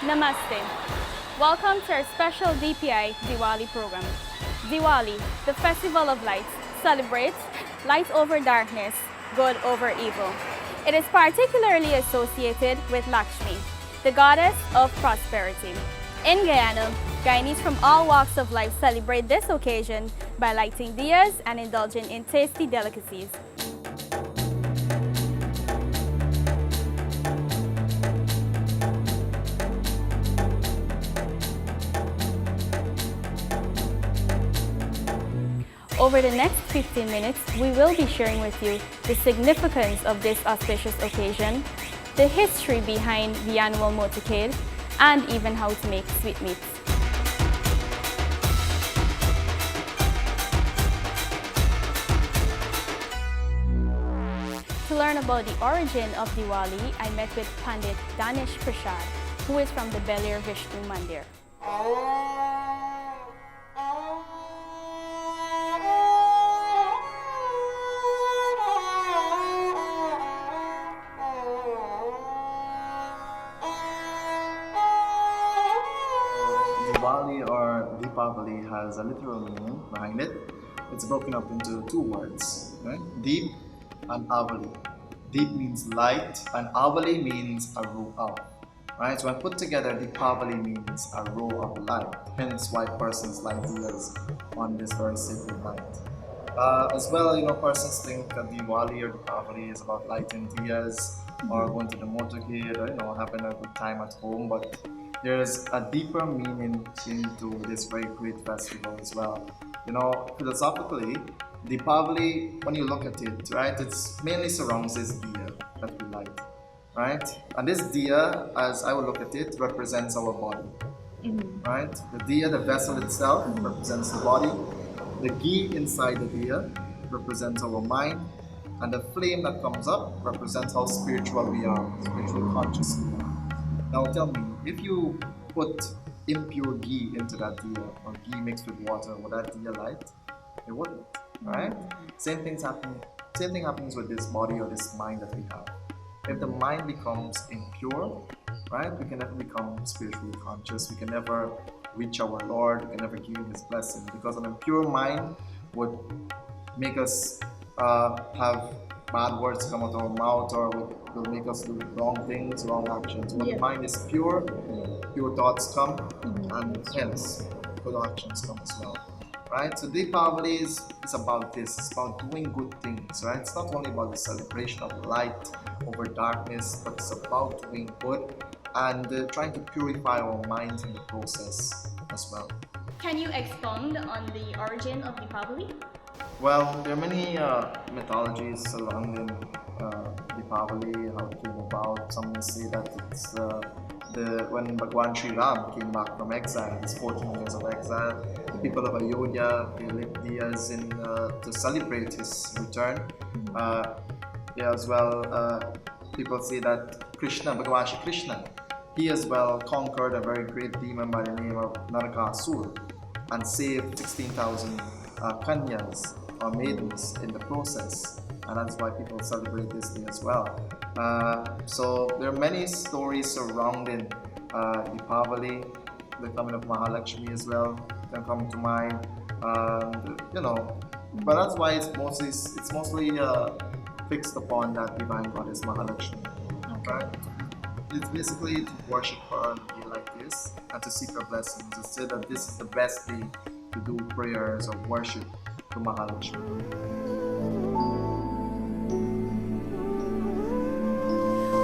Namaste. Welcome to our special DPI Diwali program. Diwali, the Festival of Lights, celebrates light over darkness, good over evil. It is particularly associated with Lakshmi, the goddess of prosperity. In Guyana, Guyanese from all walks of life celebrate this occasion by lighting diyas and indulging in tasty delicacies. Over the next 15 minutes, we will be sharing with you the significance of this auspicious occasion, the history behind the Annual Motorcade, and even how to make sweetmeats. To learn about the origin of Diwali, I met with Pandit Danish Parsad, who is from the Belir Vishnu Mandir. Diwali or Deepavali has a literal meaning behind it. It's broken up into two words, right? Deep and Avali. Deep means light and Avali means a row of. Right? So when put together, Deepavali means a row of light. Hence why persons light diyas on this very sacred night. As well, persons think that Diwali or Deepavali is about lighting diyas or going to the motorcade or, having a good time at home, but there's a deeper meaning into this very great festival as well. Philosophically, Deepavali, when you look at it, right, it's mainly surrounds this diya that we light, right? And this diya, as I would look at it, represents our body, right? The diya, the vessel itself, represents the body. The ghee inside the diya represents our mind, and the flame that comes up represents how spiritual we are, spiritually conscious we are. Now tell me, if you put impure ghee into that diya, or ghee mixed with water, would that diya light? It wouldn't, right? Same thing happens with this body or this mind that we have. If the mind becomes impure, right, we can never become spiritually conscious. We can never reach our Lord. We can never give Him His blessing, because an impure mind would make us have bad words come out of our mouth, or will make us do wrong things, wrong actions. When the mind is pure, pure thoughts come, and hence good actions come as well. Right? So Deepavali is about this. It's about doing good things, right? It's not only about the celebration of light over darkness, but it's about doing good and trying to purify our minds in the process as well. Can you expound on the origin of Deepavali? Well, there are many mythologies surrounding Deepavali, how it came about. Some may say that it's when Bhagwan Sri Ram came back from exile, his 14 years of exile, the people of Ayodhya, they lit diyas to celebrate his return. As well, people say that Bhagwan Shri Krishna, he as well conquered a very great demon by the name of Narakasur and saved 16,000 kanyas or maidens in the process, and that's why people celebrate this day as well. So there are many stories surrounding Deepavali. The coming of Mahalakshmi as well can come to mind, but that's why it's mostly fixed upon that divine goddess Mahalakshmi. Okay. It's basically to worship her on a day like this and to seek her blessings. To say that this is the best day to do prayers or worship to Mahalakshmi.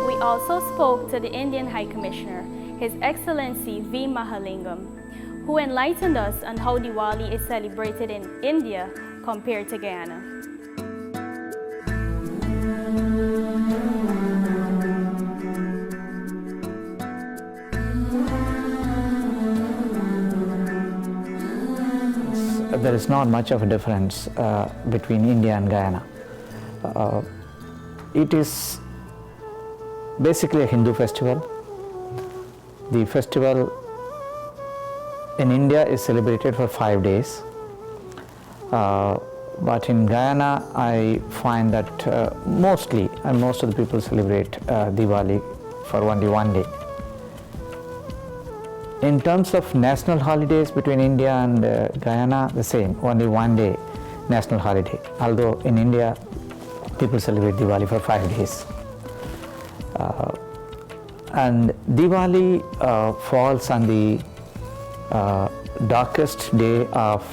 We also spoke to the Indian High Commissioner, His Excellency V. Mahalingam, who enlightened us on how Diwali is celebrated in India compared to Guyana. There is not much of a difference between India and Guyana. It is basically a Hindu festival. The festival in India is celebrated for 5 days. But in Guyana, I find that most of the people celebrate Diwali for only 1 day. In terms of national holidays between India and Guyana, the same, only one day national holiday. Although in India, people celebrate Diwali for 5 days. And Diwali falls on the darkest day of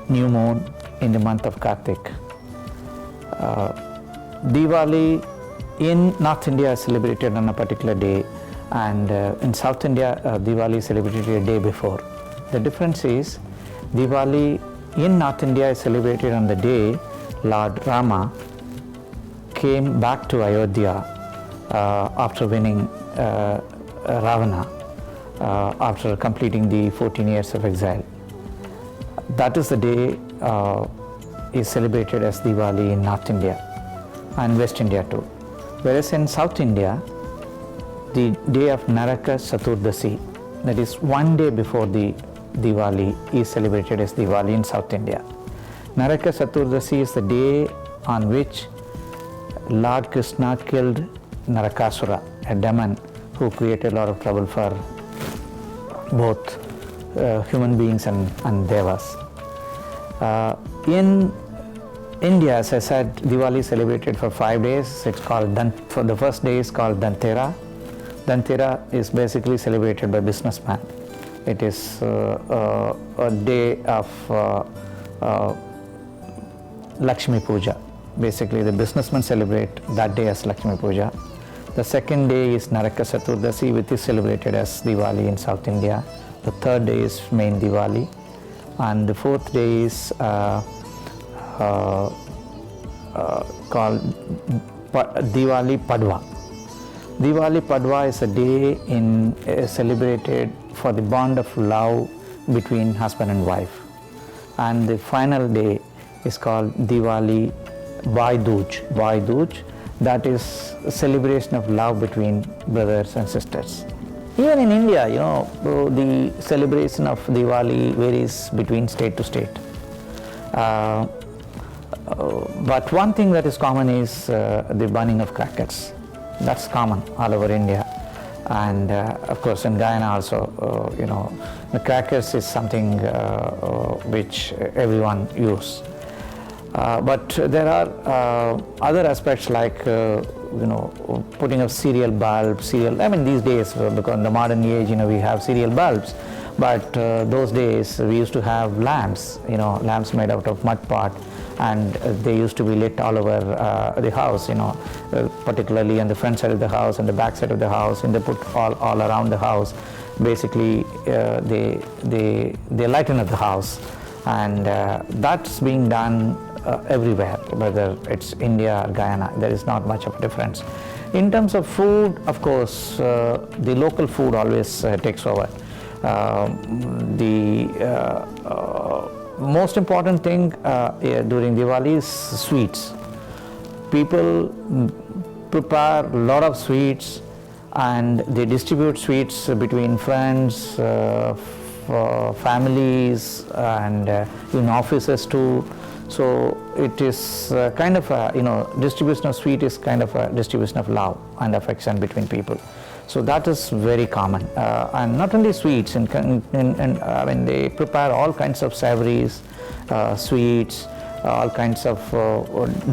new moon in the month of Kartik. Diwali in North India is celebrated on a particular day, and in South India, Diwali is celebrated a day before. The difference is Diwali in North India is celebrated on the day Lord Rama came back to Ayodhya after winning Ravana, after completing the 14 years of exile. That is the day is celebrated as Diwali in North India and West India too. Whereas in South India, the day of Naraka Chaturdasi, that is one day before the Diwali, is celebrated as Diwali in South India. Naraka Chaturdasi is the day on which Lord Krishna killed Narakasura, a demon who created a lot of trouble for both human beings and devas. In India, as I said, Diwali is celebrated for 5 days. It's called for the first day is called Dantera. Dantera is basically celebrated by businessmen. It is a day of Lakshmi Puja. Basically, the businessmen celebrate that day as Lakshmi Puja. The second day is Naraka Chaturdasi, which is celebrated as Diwali in South India. The third day is main Diwali, and the fourth day is called Diwali Padwa. Diwali Padwa is a day celebrated for the bond of love between husband and wife, and the final day is called Diwali Bhai Dooj. Bhai Dooj, that is a celebration of love between brothers and sisters. Even in India, the celebration of Diwali varies between state to state. But one thing that is common is the burning of crackers. That's common all over India. And of course in Guyana also, the crackers is something which everyone uses. But there are other aspects like putting up cereal bulbs. These days, because in the modern age, we have cereal bulbs, but those days we used to have lamps, lamps made out of mud pot, and they used to be lit all over the house, particularly on the front side of the house and the back side of the house, and they put all around the house. Basically, they lighten up the house, and that's being done everywhere, whether it's India or Guyana. There is not much of a difference. In terms of food, of course, the local food always takes over. The most important thing during Diwali is sweets. People prepare a lot of sweets, and they distribute sweets between friends, families, and in offices too. So it is kind of a, distribution of sweet is kind of a distribution of love and affection between people. So that is very common. And not only sweets, they prepare all kinds of savories, sweets, all kinds of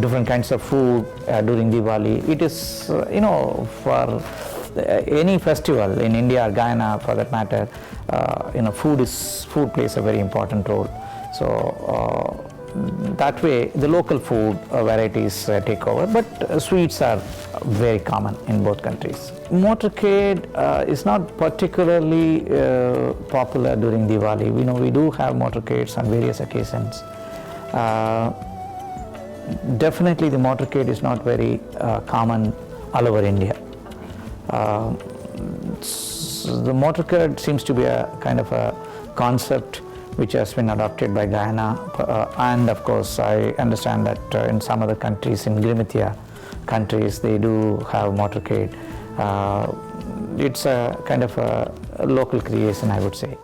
different kinds of food during Diwali. It is, for any festival in India or Guyana for that matter, food plays a very important role. So that way the local food varieties take over, but sweets are very common in both countries. Motorcade is not particularly popular during Diwali. We do have motorcades on various occasions. Definitely the motorcade is not very common all over India. The motorcade seems to be a kind of a concept which has been adopted by Guyana, and of course I understand that in some other countries, in Grimithia countries, they do have motorcade. It's a kind of a local creation, I would say.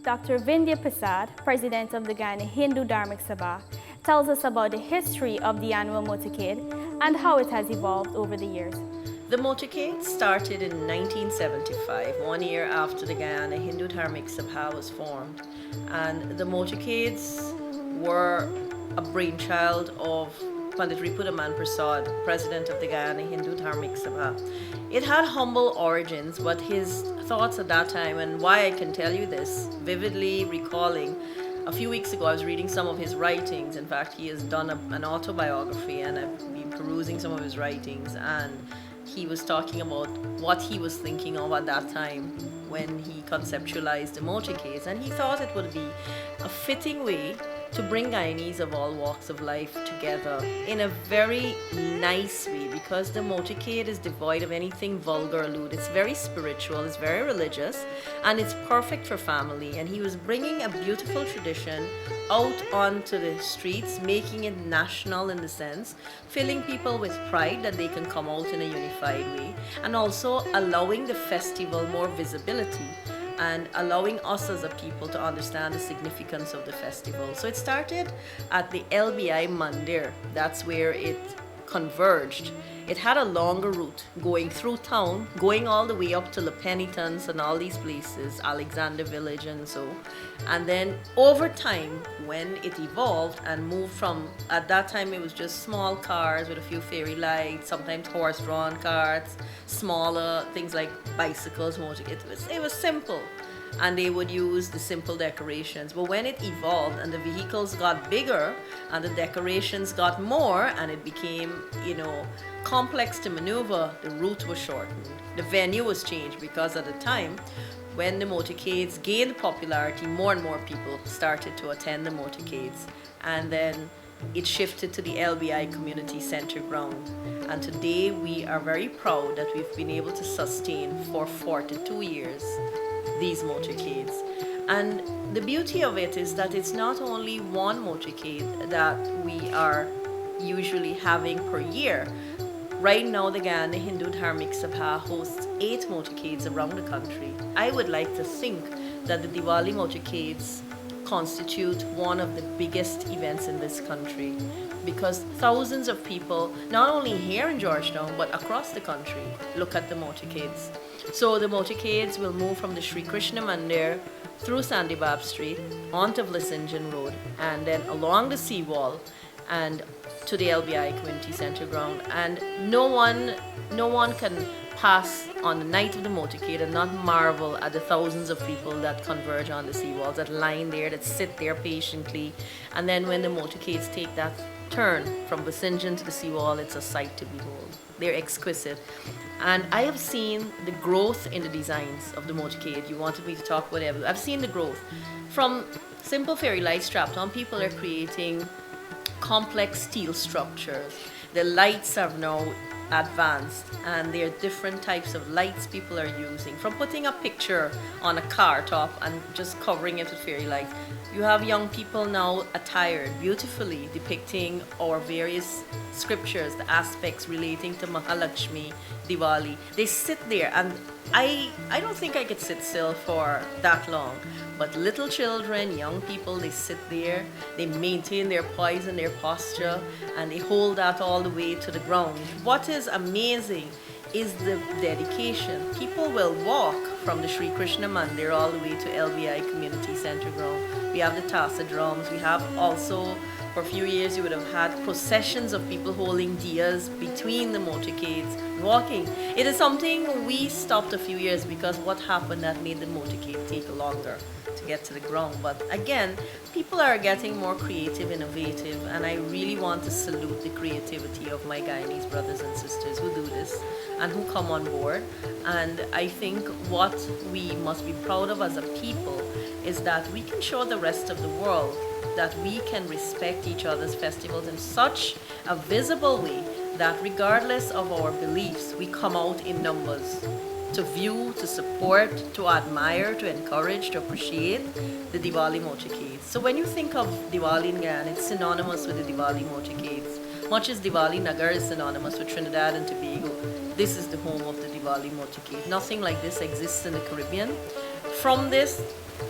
Dr. Vindhya Parsad, President of the Guyana Hindu Dharmic Sabha, tells us about the history of the Annual Motorcade and how it has evolved over the years. The motorcade started in 1975, 1 year after the Guyana Hindu Dharmic Sabha was formed. And the motorcades were a brainchild of Pandit Ripudaman Parsad, president of the Guyana Hindu Dharmic Sabha. It had humble origins, but his thoughts at that time, and why I can tell you this, vividly recalling, a few weeks ago I was reading some of his writings. In fact, he has done an autobiography, and I've been perusing some of his writings, and he was talking about what he was thinking of at that time when he conceptualized the motorcades, and he thought it would be a fitting way to bring Guyanese of all walks of life together in a very nice way, because the motorcade is devoid of anything vulgar or lewd. It's very spiritual, it's very religious, and it's perfect for family. And he was bringing a beautiful tradition out onto the streets, making it national in the sense, filling people with pride that they can come out in a unified way, and also allowing the festival more visibility and allowing us as a people to understand the significance of the festival. So it started at the LBI Mandir. That's where it converged. It had a longer route going through town, going all the way up to La Penitence and all these places, Alexander Village and so. And then over time, when it evolved and moved from, at that time it was just small cars with a few fairy lights, sometimes horse-drawn carts, smaller things like bicycles, it was simple. And they would use the simple decorations. But when it evolved and the vehicles got bigger and the decorations got more and it became, complex to maneuver, the route was shortened. The venue was changed because at the time, when the motorcades gained popularity, more and more people started to attend the motorcades. And then it shifted to the LBI Community Center ground. And today we are very proud that we've been able to sustain for 42 years these motorcades. And the beauty of it is that it's not only one motorcade that we are usually having per year. Right now, the Guyana Hindu Dharmic Sabha hosts 8 motorcades around the country. I would like to think that the Diwali motorcades constitute one of the biggest events in this country, because thousands of people, not only here in Georgetown, but across the country, look at the motorcades. So the motorcades will move from the Sri Krishna Mandir through Sandibab Street onto Vlisingen Road, and then along the seawall and to the LBI Community Center ground. And no one can pass on the night of the motorcade and not marvel at the thousands of people that converge on the seawalls, that line there, that sit there patiently. And then when the motorcades take that turn from Vlisingen to the seawall, it's a sight to behold. They're exquisite. And I have seen the growth in the designs of the motorcade. You wanted me to talk whatever. I've seen the growth. From simple fairy lights strapped on, people are creating complex steel structures. The lights have now advanced, and there are different types of lights people are using, from putting a picture on a car top and just covering it with fairy lights. You have young people now attired beautifully, depicting our various scriptures, the aspects relating to Mahalakshmi, Diwali. They sit there, and I don't think I could sit still for that long. But little children, young people, they sit there, they maintain their poise and their posture, and they hold that all the way to the ground. What is amazing is the dedication. People will walk from the Sri Krishna Mandir all the way to LBI Community Center ground. We have the Tasa drums. We have also, for a few years, you would have had processions of people holding diyas between the motorcades, walking. It is something we stopped a few years because what happened that made the motorcade take longer to get to the ground. But again, people are getting more creative, innovative, and I really want to salute the creativity of my Guyanese brothers and sisters who do this and who come on board. And I think what we must be proud of as a people is that we can show the rest of the world that we can respect each other's festivals in such a visible way that regardless of our beliefs, we come out in numbers to view, to support, to admire, to encourage, to appreciate the Diwali motorcades. So when you think of Diwali in Guyana, it's synonymous with the Diwali motorcades. Much as Diwali Nagar is synonymous with Trinidad and Tobago, this is the home of the Diwali motorcade. Nothing like this exists in the Caribbean. From this,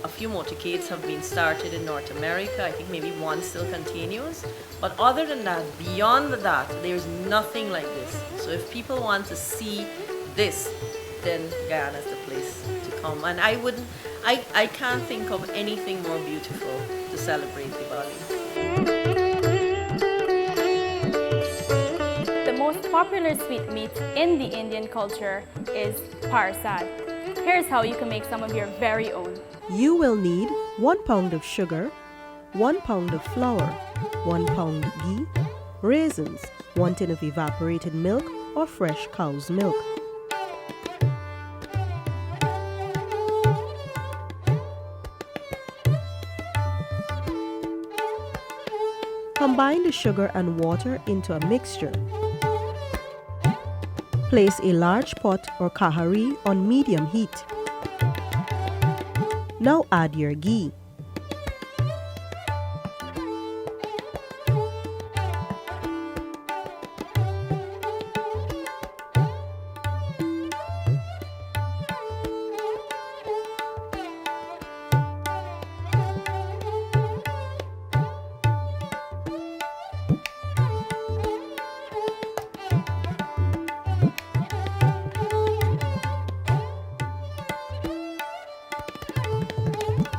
a few motorcades have been started in North America. I think maybe one still continues. But other than that, beyond that, there's nothing like this. So if people want to see this, then Guyana is the place to come. And I can't think of anything more beautiful to celebrate Diwali. The most popular sweetmeat in the Indian culture is Parsad. Here's how you can make some of your very own. You will need 1 pound of sugar, 1 pound of flour, 1 pound ghee, raisins, 1 tin of evaporated milk or fresh cow's milk. Combine the sugar and water into a mixture. Place a large pot or kahari on medium heat. Now add your ghee.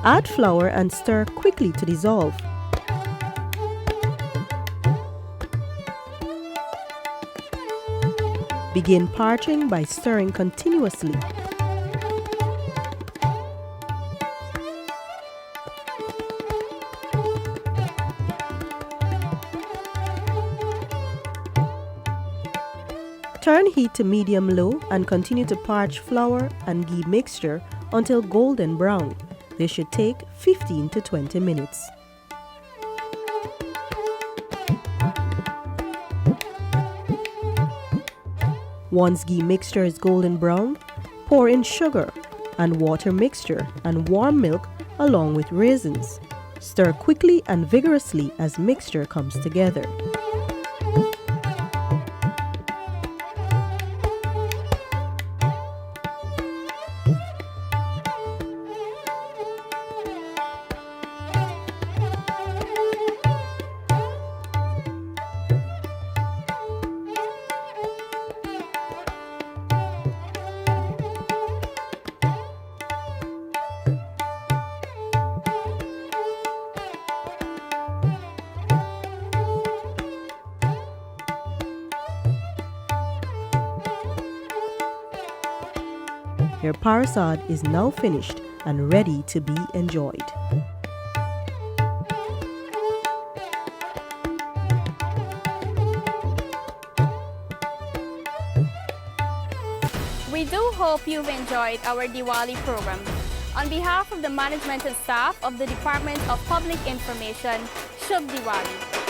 Add flour and stir quickly to dissolve. Begin parching by stirring continuously. Turn heat to medium-low and continue to parch flour and ghee mixture until golden brown. This should take 15 to 20 minutes. Once ghee mixture is golden brown, pour in sugar and water mixture and warm milk along with raisins. Stir quickly and vigorously as mixture comes together. Your Parsad is now finished and ready to be enjoyed. We do hope you've enjoyed our Diwali program. On behalf of the management and staff of the Department of Public Information, Shubh Diwali.